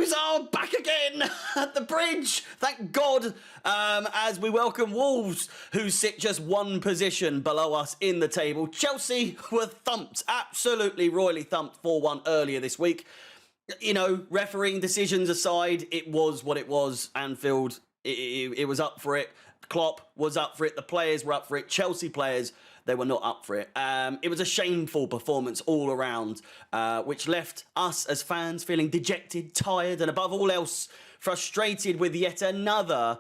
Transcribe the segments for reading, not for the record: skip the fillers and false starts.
Blues are back again at the bridge. Thank God, as we welcome Wolves, who sit just one position below us in the table. Chelsea were thumped, absolutely royally thumped 4-1 earlier this week. You know, refereeing decisions aside, it was what it was. Anfield, it was up for it. Klopp was up for it. The players were up for it. Chelsea players, they were not up for it. It was a shameful performance all around, which left us as fans feeling dejected, tired, and above all else, frustrated with yet another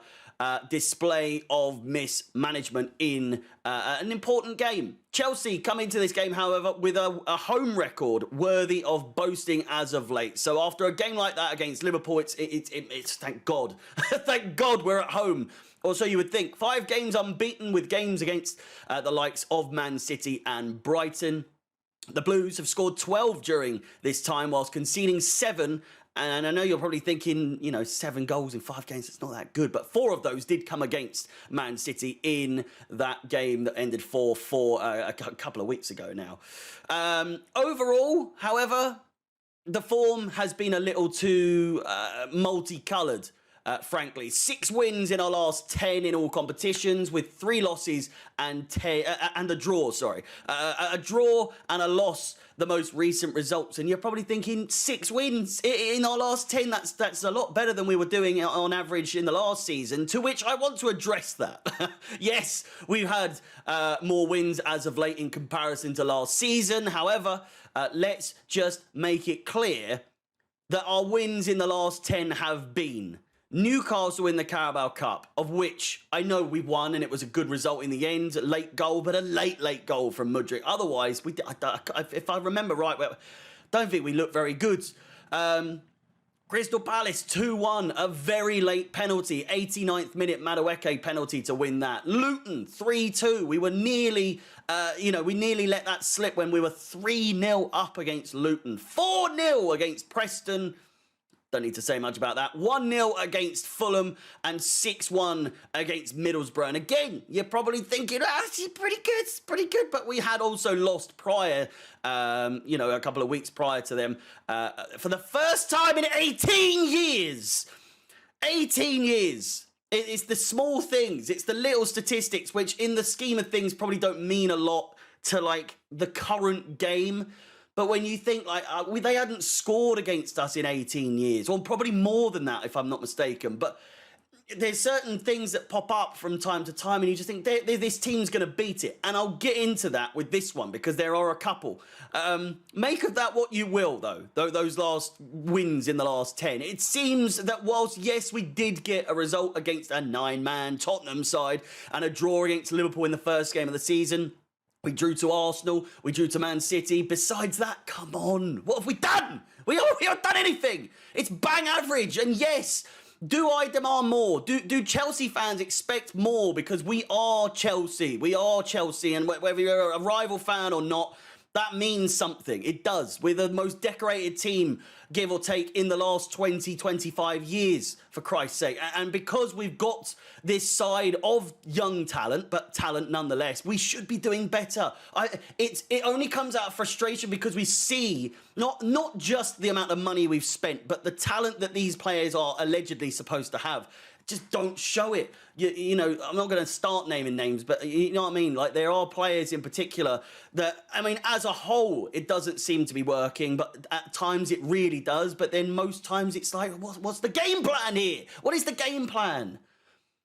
display of mismanagement in an important game. Chelsea come into this game, however, with a home record worthy of boasting as of late. So after a game like that against Liverpool, it's thank God. Thank God we're at home. Or so you would think. 5 games unbeaten with games against the likes of Man City and Brighton. The Blues have scored 12 during this time whilst conceding 7. And I know you're probably thinking, 7 goals in 5 games, it's not that good. But 4 of those did come against Man City in that game that ended 4-4 a couple of weeks ago now. Overall, however, the form has been a little too multicoloured. Frankly, 6 wins in our last 10 in all competitions, with 3 losses and a draw. A draw and a loss, the most recent results. And you're probably thinking 6 wins in our last 10. That's a lot better than we were doing on average in the last season. To which I want to address that. Yes, we've had more wins as of late in comparison to last season. However, let's just make it clear that our wins in the last 10 have been Newcastle in the Carabao Cup, of which I know we won and it was a good result in the end. Late goal, but a late goal from Mudryk. Otherwise, if I remember right, I don't think we looked very good. Crystal Palace 2-1, a very late penalty, 89th minute Madueke penalty to win that. Luton 3-2. We were nearly, we nearly let that slip when we were 3-0 up against Luton. 4-0 against Preston. Don't need to say much about that. 1-0 against Fulham and 6-1 against Middlesbrough. And again, you're probably thinking, it's pretty good. But we had also lost prior, a couple of weeks prior to them for the first time in 18 years. 18 years. It's the small things. It's the little statistics, which in the scheme of things probably don't mean a lot to the current game. But when you think, they hadn't scored against us in 18 years, or probably more than that, if I'm not mistaken. But there's certain things that pop up from time to time, and you just think, this team's going to beat it. And I'll get into that with this one, because there are a couple. Make of that what you will, though, those last wins in the last 10. It seems that whilst, yes, we did get a result against a 9-man Tottenham side, and a draw against Liverpool in the first game of the season, we drew to Arsenal, we drew to Man City. Besides that, come on, what have we done? We haven't done anything. It's bang average. And yes, do I demand more? Do Chelsea fans expect more? Because we are Chelsea. We are Chelsea. And whether you're a rival fan or not, that means something. It does. We're the most decorated team, give or take, in the last 20, 25 years, for Christ's sake. And because we've got this side of young talent, but talent nonetheless, we should be doing better. It only comes out of frustration because we see not just the amount of money we've spent, but the talent that these players are allegedly supposed to have. Just don't show it. I'm not going to start naming names, but you know what I mean? There are players in particular that, as a whole, it doesn't seem to be working, but at times it really does. But then most times it's like, what's the game plan here? What is the game plan?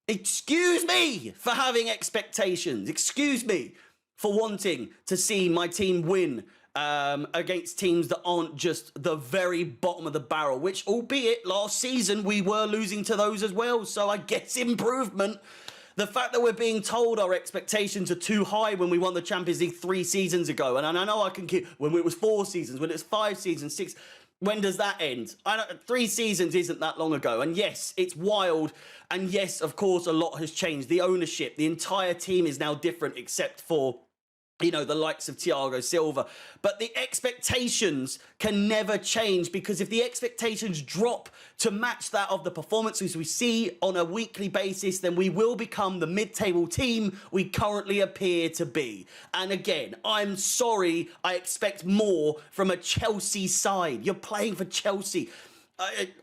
Excuse me for having expectations. Excuse me for wanting to see my team win against teams that aren't just the very bottom of the barrel, which, albeit last season, we were losing to those as well. So I guess improvement. The fact that we're being told our expectations are too high when we won the Champions League 3 seasons ago, and I know I can keep, when it was 4 seasons, when it was 5 seasons, 6, when does that end? 3 seasons isn't that long ago. And yes, it's wild. And yes, of course, a lot has changed. The ownership, the entire team is now different, except for the likes of Thiago Silva. But the expectations can never change, because if the expectations drop to match that of the performances we see on a weekly basis, then we will become the mid-table team we currently appear to be. And again, I'm sorry, I expect more from a Chelsea side. You're playing for Chelsea.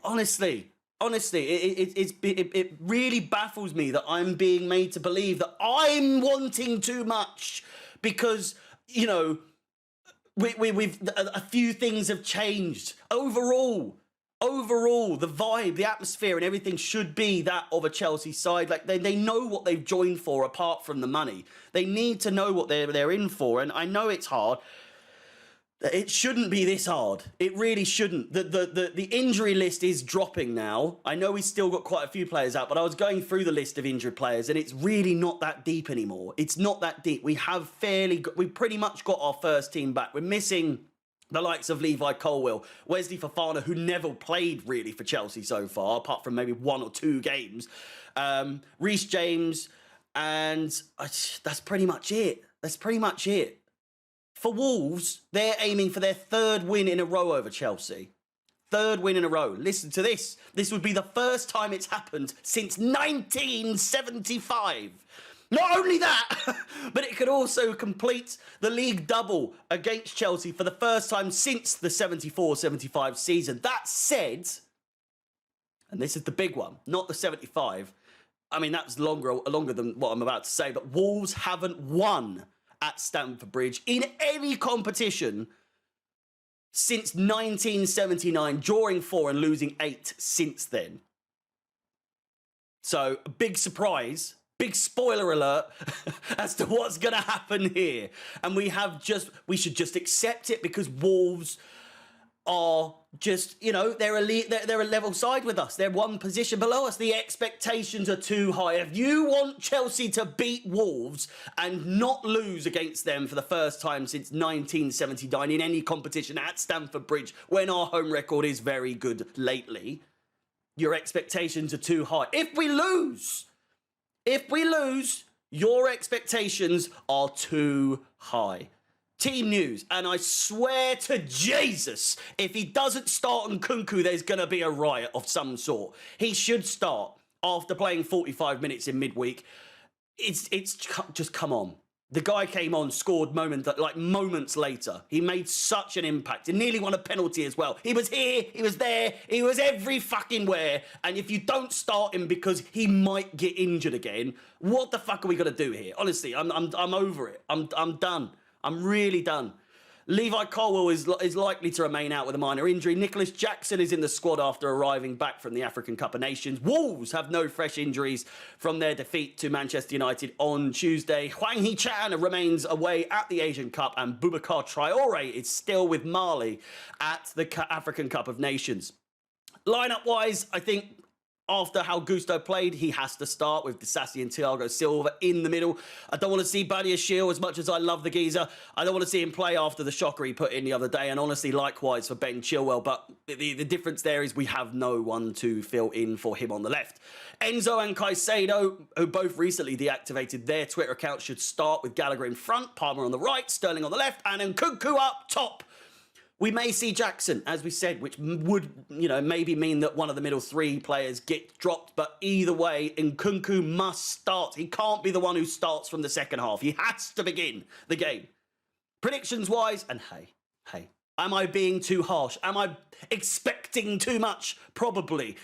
Honestly, it really baffles me that I'm being made to believe that I'm wanting too much because, you know, we've a few things have changed. Overall, the vibe, the atmosphere, and everything should be that of a Chelsea side. Like they know what they've joined for, apart from the money. They need to know what they're in for, and I know it's hard. It shouldn't be this hard. It really shouldn't. The injury list is dropping now. I know we've still got quite a few players out, but I was going through the list of injured players, and it's really not that deep anymore. It's not that deep. We pretty much got our first team back. We're missing the likes of Levi Colwill, Wesley Fofana, who never played really for Chelsea so far, apart from maybe 1 or 2 games. Reece James, and that's pretty much it. For Wolves, they're aiming for their 3rd win in a row over Chelsea. 3rd win in a row. Listen to this. This would be the first time it's happened since 1975. Not only that, but it could also complete the league double against Chelsea for the first time since the 74-75 season. That said, and this is the big one, not the 75. I mean, that's longer than what I'm about to say, but Wolves haven't won at Stamford Bridge in any competition since 1979, drawing 4 and losing 8 since then. So, a big surprise, big spoiler alert as to what's going to happen here. And we should just accept it because Wolves are just, you know, they're a level side with us. They're one position below us. The expectations are too high. If you want Chelsea to beat Wolves and not lose against them for the first time since 1979 in any competition at Stamford Bridge, when our home record is very good lately, your expectations are too high. If we lose, your expectations are too high. Team news, and I swear to Jesus, if he doesn't start NKUNKU, there's going to be a riot of some sort. He should start after playing 45 minutes in midweek. It's just come on. The guy came on, scored moments later. He made such an impact. He nearly won a penalty as well. He was here, he was there, he was every fucking where. And if you don't start him because he might get injured again, what the fuck are we going to do here? Honestly, I'm over it. I'm done. I'm really done. Levi Colwill is likely to remain out with a minor injury. Nicholas Jackson is in the squad after arriving back from the African Cup of Nations. Wolves have no fresh injuries from their defeat to Manchester United on Tuesday. Hwang Hee-chan remains away at the Asian Cup, and Boubacar Traore is still with Mali at the African Cup of Nations. Lineup-wise, I think after how Gusto played, he has to start with Disasi and Thiago Silva in the middle. I don't want to see Badiashile, as much as I love the geezer. I don't want to see him play after the shocker he put in the other day, and honestly, likewise for Ben Chilwell. But the difference there is we have no one to fill in for him on the left. Enzo and Caicedo, who both recently deactivated their Twitter accounts, should start with Gallagher in front, Palmer on the right, Sterling on the left, and NKUNKU up top. We may see Jackson, as we said, which would, maybe mean that one of the middle 3 players get dropped. But either way, NKUNKU must start. He can't be the one who starts from the second half. He has to begin the game. Predictions-wise, and hey, am I being too harsh? Am I expecting too much? Probably.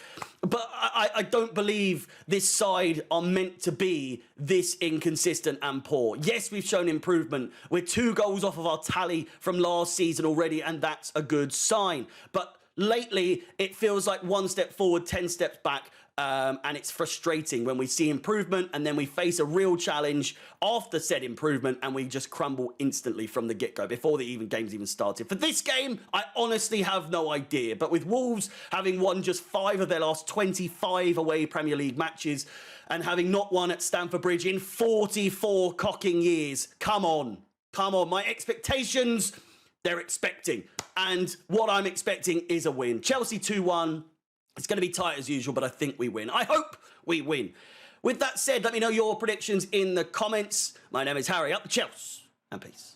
But I don't believe this side are meant to be this inconsistent and poor. Yes, we've shown improvement. We're 2 goals off of our tally from last season already, and that's a good sign. But lately, it feels like 1 step forward, 10 steps back. And it's frustrating when we see improvement and then we face a real challenge after said improvement and we just crumble instantly from the get-go before the game's even started. For this game, I honestly have no idea. But with Wolves having won just 5 of their last 25 away Premier League matches and having not won at Stamford Bridge in 44 cocking years, come on. My expectations, they're expecting. And what I'm expecting is a win. Chelsea 2-1. It's going to be tight as usual, but I think we win. I hope we win. With that said, let me know your predictions in the comments. My name is Harry. Up the Chelsea, and peace.